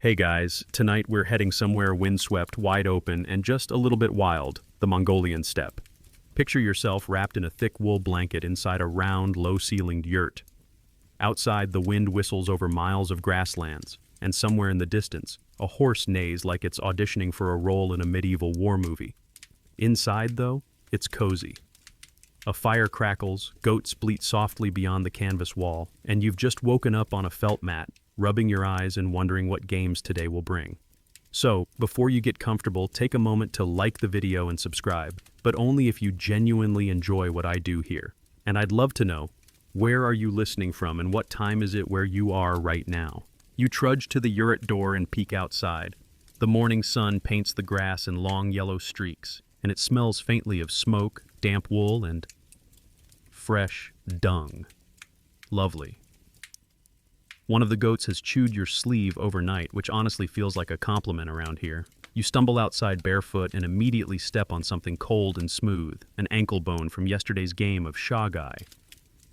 Hey guys, tonight we're heading somewhere windswept, wide open, and just a little bit wild, the Mongolian steppe. Picture yourself wrapped in a thick wool blanket inside a round, low-ceilinged yurt. Outside, the wind whistles over miles of grasslands, and somewhere in the distance, a horse neighs like it's auditioning for a role in a medieval war movie. Inside, though, it's cozy. A fire crackles, goats bleat softly beyond the canvas wall, and you've just woken up on a felt mat, rubbing your eyes and wondering what games today will bring. So, before you get comfortable, take a moment to like the video and subscribe, but only if you genuinely enjoy what I do here. And I'd love to know, where are you listening from and what time is it where you are right now? You trudge to the yurt door and peek outside. The morning sun paints the grass in long yellow streaks, and it smells faintly of smoke, damp wool, and fresh dung. Lovely. One of the goats has chewed your sleeve overnight, which honestly feels like a compliment around here. You stumble outside barefoot and immediately step on something cold and smooth, an ankle bone from yesterday's game of Shagai.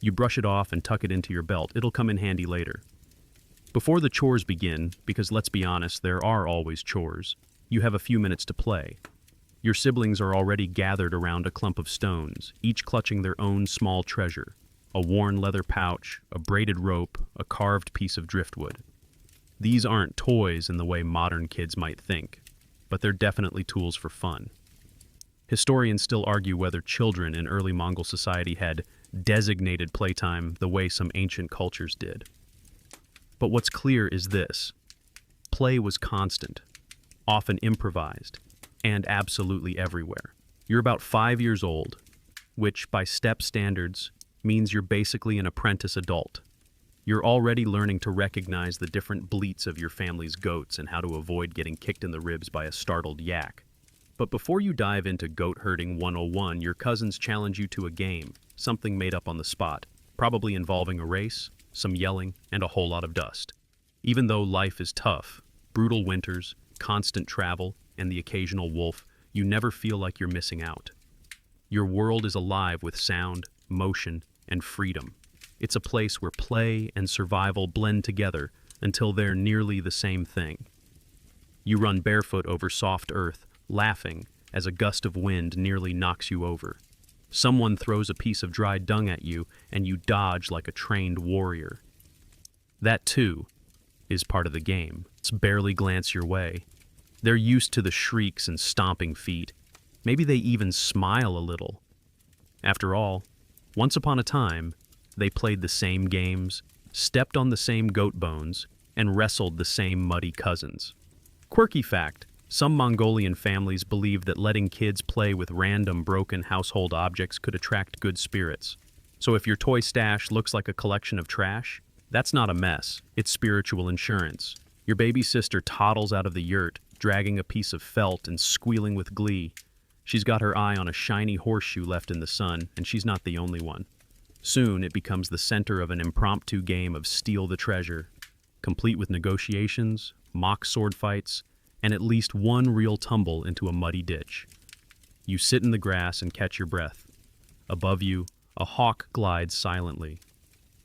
You brush it off and tuck it into your belt. It'll come in handy later. Before the chores begin, because let's be honest, there are always chores, you have a few minutes to play. Your siblings are already gathered around a clump of stones, each clutching their own small treasure. A worn leather pouch, a braided rope, a carved piece of driftwood. These aren't toys in the way modern kids might think, but they're definitely tools for fun. Historians still argue whether children in early Mongol society had designated playtime the way some ancient cultures did. But what's clear is this: play was constant, often improvised, and absolutely everywhere. You're about 5 years old, which, by steppe standards, means you're basically an apprentice adult. You're already learning to recognize the different bleats of your family's goats and how to avoid getting kicked in the ribs by a startled yak. But before you dive into Goat Herding 101, your cousins challenge you to a game, something made up on the spot, probably involving a race, some yelling, and a whole lot of dust. Even though life is tough, brutal winters, constant travel, and the occasional wolf, you never feel like you're missing out. Your world is alive with sound, motion, and freedom. It's a place where play and survival blend together until they're nearly the same thing. You run barefoot over soft earth, laughing as a gust of wind nearly knocks you over. Someone throws a piece of dried dung at you, and you dodge like a trained warrior. That, too, is part of the game. It's barely glance your way. They're used to the shrieks and stomping feet. Maybe they even smile a little. After all, once upon a time, they played the same games, stepped on the same goat bones, and wrestled the same muddy cousins. Quirky fact: some Mongolian families believe that letting kids play with random broken household objects could attract good spirits. So if your toy stash looks like a collection of trash, that's not a mess, it's spiritual insurance. Your baby sister toddles out of the yurt, dragging a piece of felt and squealing with glee. She's got her eye on a shiny horseshoe left in the sun, and she's not the only one. Soon it becomes the center of an impromptu game of Steal the Treasure, complete with negotiations, mock sword fights, and at least one real tumble into a muddy ditch. You sit in the grass and catch your breath. Above you, a hawk glides silently.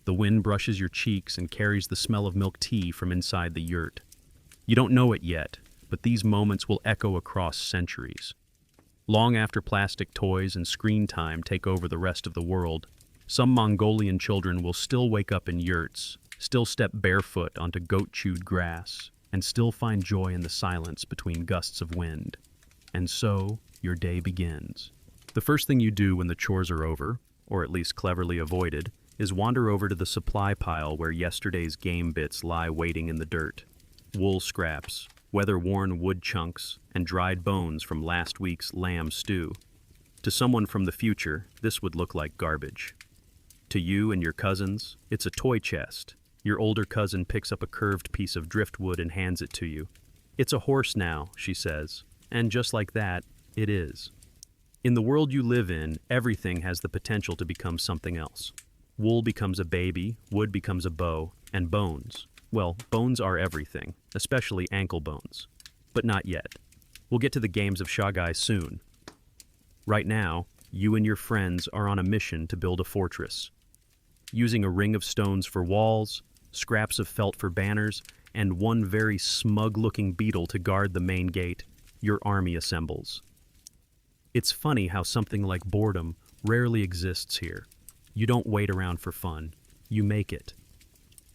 The wind brushes your cheeks and carries the smell of milk tea from inside the yurt. You don't know it yet, but these moments will echo across centuries. Long after plastic toys and screen time take over the rest of the world, some Mongolian children will still wake up in yurts, still step barefoot onto goat-chewed grass, and still find joy in the silence between gusts of wind. And so, your day begins. The first thing you do when the chores are over, or at least cleverly avoided, is wander over to the supply pile where yesterday's game bits lie waiting in the dirt. Wool scraps, weather-worn wood chunks, and dried bones from last week's lamb stew. To someone from the future, this would look like garbage. To you and your cousins, it's a toy chest. Your older cousin picks up a curved piece of driftwood and hands it to you. "It's a horse now," she says, and just like that, it is. In the world you live in, everything has the potential to become something else. Wool becomes a baby, wood becomes a bow, and bones. Well, bones are everything, especially ankle bones. But not yet. We'll get to the games of Shagai soon. Right now, you and your friends are on a mission to build a fortress. Using a ring of stones for walls, scraps of felt for banners, and one very smug-looking beetle to guard the main gate, your army assembles. It's funny how something like boredom rarely exists here. You don't wait around for fun, you make it.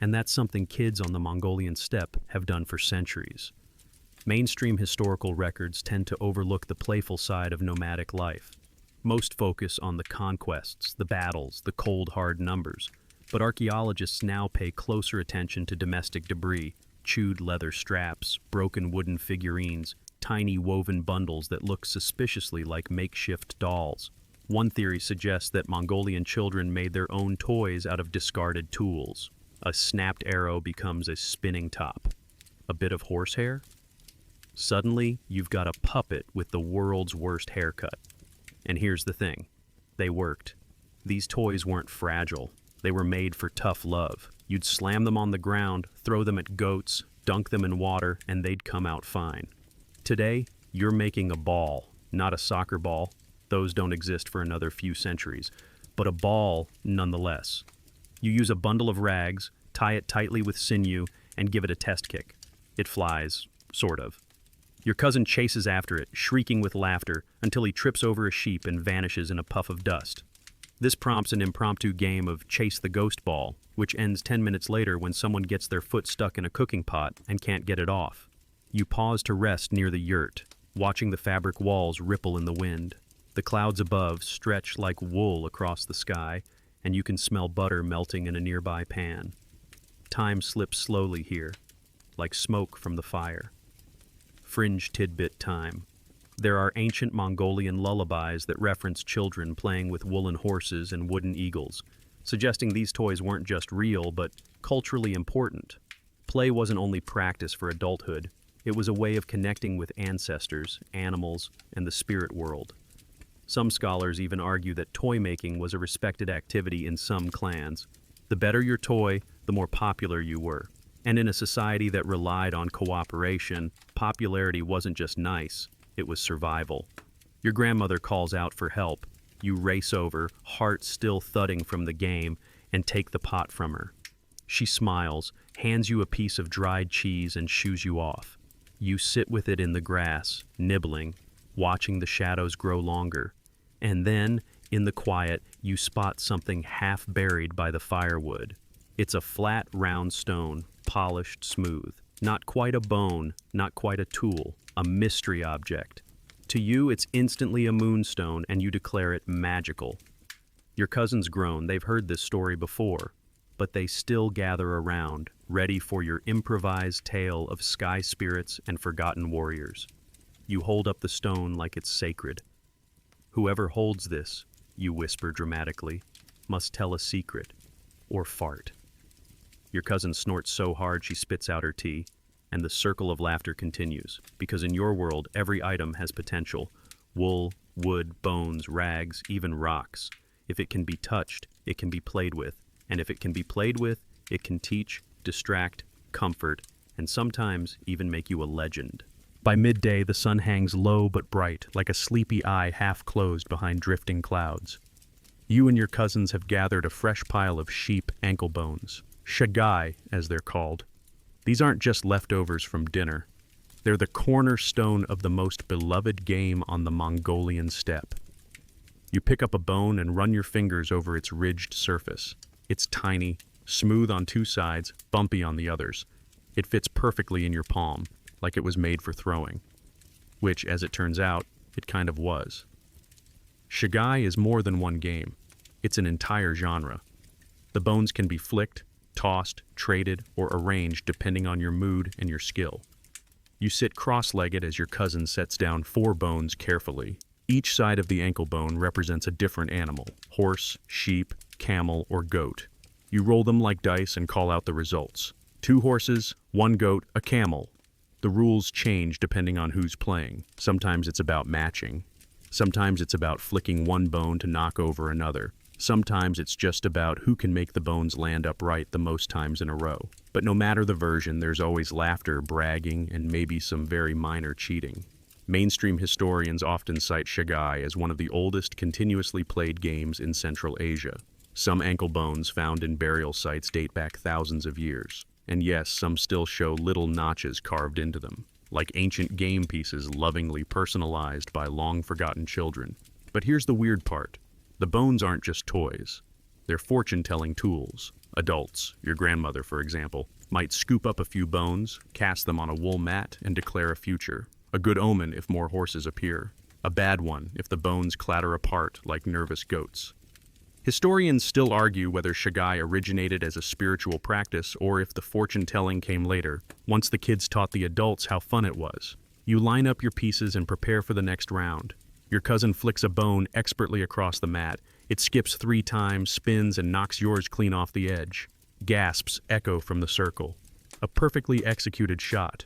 And that's something kids on the Mongolian steppe have done for centuries. Mainstream historical records tend to overlook the playful side of nomadic life. Most focus on the conquests, the battles, the cold, hard numbers. But archaeologists now pay closer attention to domestic debris, chewed leather straps, broken wooden figurines, tiny woven bundles that look suspiciously like makeshift dolls. One theory suggests that Mongolian children made their own toys out of discarded tools. A snapped arrow becomes a spinning top. A bit of horsehair? Suddenly, you've got a puppet with the world's worst haircut. And here's the thing. They worked. These toys weren't fragile. They were made for tough love. You'd slam them on the ground, throw them at goats, dunk them in water, and they'd come out fine. Today, you're making a ball, not a soccer ball. Those don't exist for another few centuries. But a ball, nonetheless. You use a bundle of rags, tie it tightly with sinew, and give it a test kick. It flies, sort of. Your cousin chases after it, shrieking with laughter, until he trips over a sheep and vanishes in a puff of dust. This prompts an impromptu game of chase the ghost ball, which ends 10 minutes later when someone gets their foot stuck in a cooking pot and can't get it off. You pause to rest near the yurt, watching the fabric walls ripple in the wind. The clouds above stretch like wool across the sky, and you can smell butter melting in a nearby pan. Time slips slowly here, like smoke from the fire. Fringe tidbit time. There are ancient Mongolian lullabies that reference children playing with woolen horses and wooden eagles, suggesting these toys weren't just real, but culturally important. Play wasn't only practice for adulthood, it was a way of connecting with ancestors, animals, and the spirit world. Some scholars even argue that toy making was a respected activity in some clans. The better your toy, the more popular you were. And in a society that relied on cooperation, popularity wasn't just nice, it was survival. Your grandmother calls out for help. You race over, heart still thudding from the game, and take the pot from her. She smiles, hands you a piece of dried cheese, and shoos you off. You sit with it in the grass, nibbling, watching the shadows grow longer. And then, in the quiet, you spot something half buried by the firewood. It's a flat, round stone, polished smooth. Not quite a bone, not quite a tool, a mystery object. To you, it's instantly a moonstone, and you declare it magical. Your cousins groan, they've heard this story before, but they still gather around, ready for your improvised tale of sky spirits and forgotten warriors. You hold up the stone like it's sacred. Whoever holds this, you whisper dramatically, must tell a secret, or fart. Your cousin snorts so hard she spits out her tea, and the circle of laughter continues, because in your world, every item has potential. Wool, wood, bones, rags, even rocks. If it can be touched, it can be played with, and if it can be played with, it can teach, distract, comfort, and sometimes even make you a legend. By midday, the sun hangs low but bright, like a sleepy eye half closed behind drifting clouds. You and your cousins have gathered a fresh pile of sheep ankle bones. Shagai, as they're called. These aren't just leftovers from dinner. They're the cornerstone of the most beloved game on the Mongolian steppe. You pick up a bone and run your fingers over its ridged surface. It's tiny, smooth on two sides, bumpy on the others. It fits perfectly in your palm, like it was made for throwing. Which, as it turns out, it kind of was. Shagai is more than one game. It's an entire genre. The bones can be flicked, tossed, traded, or arranged depending on your mood and your skill. You sit cross-legged as your cousin sets down 4 bones carefully. Each side of the ankle bone represents a different animal: horse, sheep, camel, or goat. You roll them like dice and call out the results. 2 horses, 1 goat, a camel. The rules change depending on who's playing. Sometimes it's about matching. Sometimes it's about flicking one bone to knock over another. Sometimes it's just about who can make the bones land upright the most times in a row. But no matter the version, there's always laughter, bragging, and maybe some very minor cheating. Mainstream historians often cite Shagai as one of the oldest continuously played games in Central Asia. Some ankle bones found in burial sites date back thousands of years. And yes, some still show little notches carved into them, like ancient game pieces lovingly personalized by long-forgotten children. But here's the weird part. The bones aren't just toys. They're fortune-telling tools. Adults, your grandmother for example, might scoop up a few bones, cast them on a wool mat, and declare a future. A good omen if more horses appear. A bad one if the bones clatter apart like nervous goats. Historians still argue whether Shagai originated as a spiritual practice or if the fortune-telling came later, once the kids taught the adults how fun it was. You line up your pieces and prepare for the next round. Your cousin flicks a bone expertly across the mat. It skips 3 times, spins, and knocks yours clean off the edge. Gasps echo from the circle. A perfectly executed shot.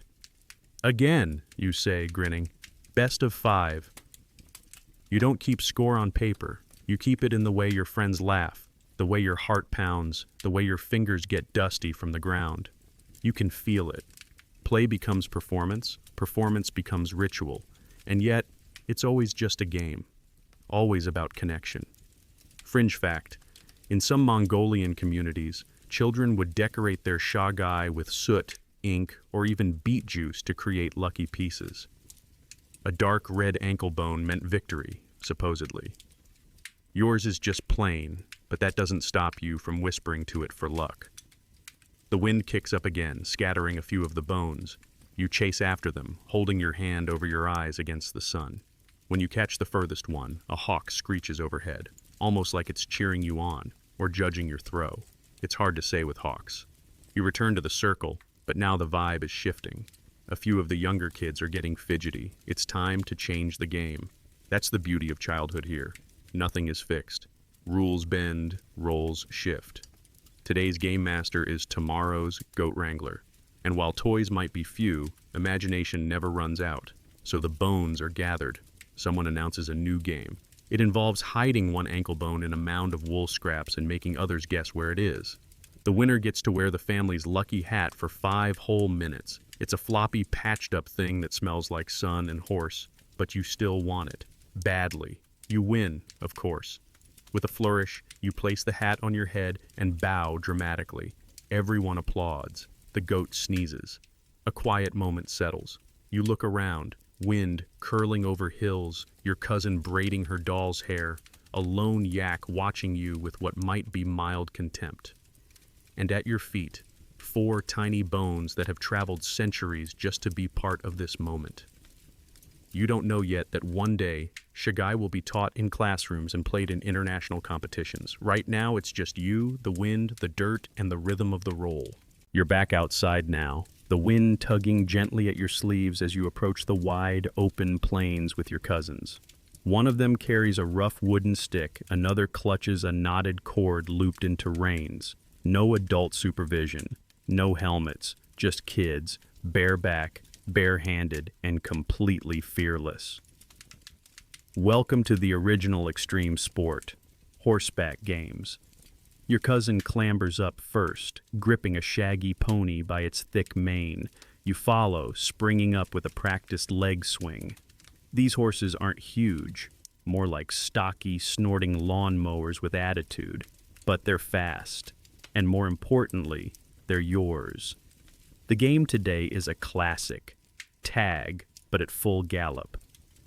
Again, you say, grinning. Best of 5. You don't keep score on paper. You keep it in the way your friends laugh, the way your heart pounds, the way your fingers get dusty from the ground. You can feel it. Play becomes performance, performance becomes ritual, and yet, it's always just a game. Always about connection. Fringe fact, in some Mongolian communities, children would decorate their shagai with soot, ink, or even beet juice to create lucky pieces. A dark red ankle bone meant victory, supposedly. Yours is just plain, but that doesn't stop you from whispering to it for luck. The wind kicks up again, scattering a few of the bones. You chase after them, holding your hand over your eyes against the sun. When you catch the furthest one, a hawk screeches overhead, almost like it's cheering you on, or judging your throw. It's hard to say with hawks. You return to the circle, but now the vibe is shifting. A few of the younger kids are getting fidgety. It's time to change the game. That's the beauty of childhood here. Nothing is fixed. Rules bend, roles shift. Today's game master is tomorrow's goat wrangler. And while toys might be few, imagination never runs out. So the bones are gathered. Someone announces a new game. It involves hiding one ankle bone in a mound of wool scraps and making others guess where it is. The winner gets to wear the family's lucky hat for 5 whole minutes. It's a floppy, patched-up thing that smells like sun and horse, but you still want it. Badly. You win, of course. With a flourish, you place the hat on your head and bow dramatically. Everyone applauds. The goat sneezes. A quiet moment settles. You look around, wind curling over hills, your cousin braiding her doll's hair, a lone yak watching you with what might be mild contempt. And at your feet, 4 tiny bones that have traveled centuries just to be part of this moment. You don't know yet that one day, Shagai will be taught in classrooms and played in international competitions. Right now, it's just you, the wind, the dirt, and the rhythm of the roll. You're back outside now, the wind tugging gently at your sleeves as you approach the wide, open plains with your cousins. One of them carries a rough wooden stick, another clutches a knotted cord looped into reins. No adult supervision, no helmets, just kids, bareback, barehanded, and completely fearless. Welcome to the original extreme sport, horseback games. Your cousin clambers up first, gripping a shaggy pony by its thick mane. You follow, springing up with a practiced leg swing. These horses aren't huge, more like stocky, snorting lawnmowers with attitude, but they're fast, and more importantly, they're yours. The game today is a classic, tag, but at full gallop.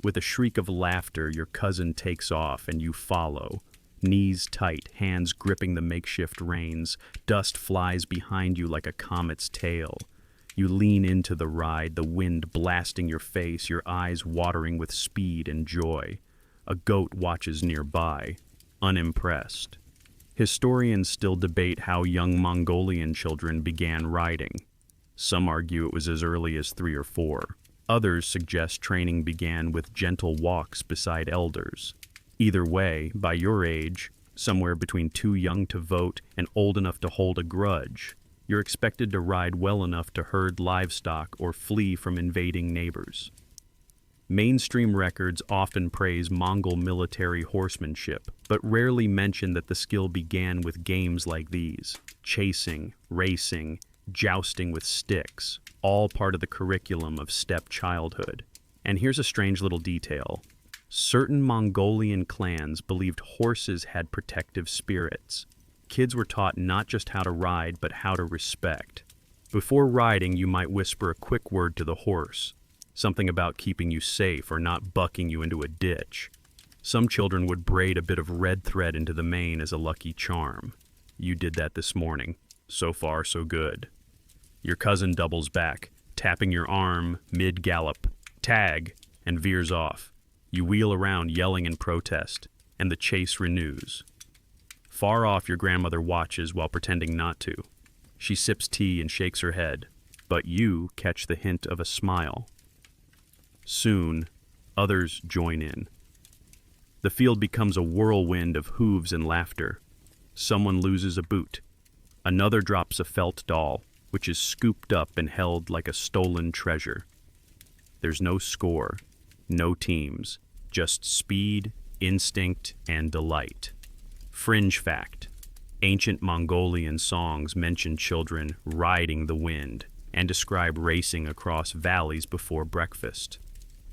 With a shriek of laughter, your cousin takes off and you follow. Knees tight, hands gripping the makeshift reins, dust flies behind you like a comet's tail. You lean into the ride, the wind blasting your face, your eyes watering with speed and joy. A goat watches nearby, unimpressed. Historians still debate how young Mongolian children began riding. Some argue it was as early as 3 or 4. Others suggest training began with gentle walks beside elders. Either way, by your age, somewhere between too young to vote and old enough to hold a grudge, you're expected to ride well enough to herd livestock or flee from invading neighbors. Mainstream records often praise Mongol military horsemanship, but rarely mention that the skill began with games like these: chasing, racing, jousting with sticks, all part of the curriculum of steppe childhood. And here's a strange little detail. Certain Mongolian clans believed horses had protective spirits. Kids were taught not just how to ride, but how to respect. Before riding, you might whisper a quick word to the horse, something about keeping you safe or not bucking you into a ditch. Some children would braid a bit of red thread into the mane as a lucky charm. You did that this morning. So far, so good. Your cousin doubles back, tapping your arm mid-gallop, tag, and veers off. You wheel around yelling in protest, and the chase renews. Far off, your grandmother watches while pretending not to. She sips tea and shakes her head, but you catch the hint of a smile. Soon, others join in. The field becomes a whirlwind of hooves and laughter. Someone loses a boot. Another drops a felt doll, which is scooped up and held like a stolen treasure. There's no score, no teams, just speed, instinct, and delight. Fringe fact: ancient Mongolian songs mention children riding the wind and describe racing across valleys before breakfast.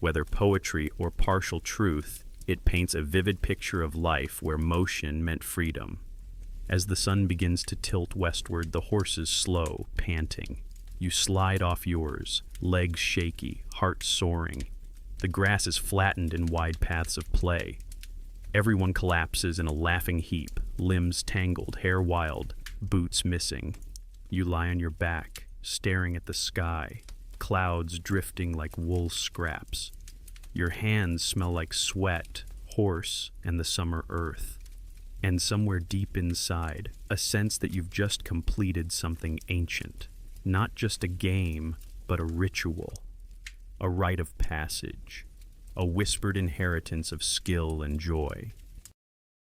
Whether poetry or partial truth, it paints a vivid picture of life where motion meant freedom. As the sun begins to tilt westward, the horses slow, panting. You slide off yours, legs shaky, heart soaring. The grass is flattened in wide paths of play. Everyone collapses in a laughing heap, limbs tangled, hair wild, boots missing. You lie on your back, staring at the sky, clouds drifting like wool scraps. Your hands smell like sweat, horse, and the summer earth. And somewhere deep inside, a sense that you've just completed something ancient. Not just a game, but a ritual. A rite of passage. A whispered inheritance of skill and joy.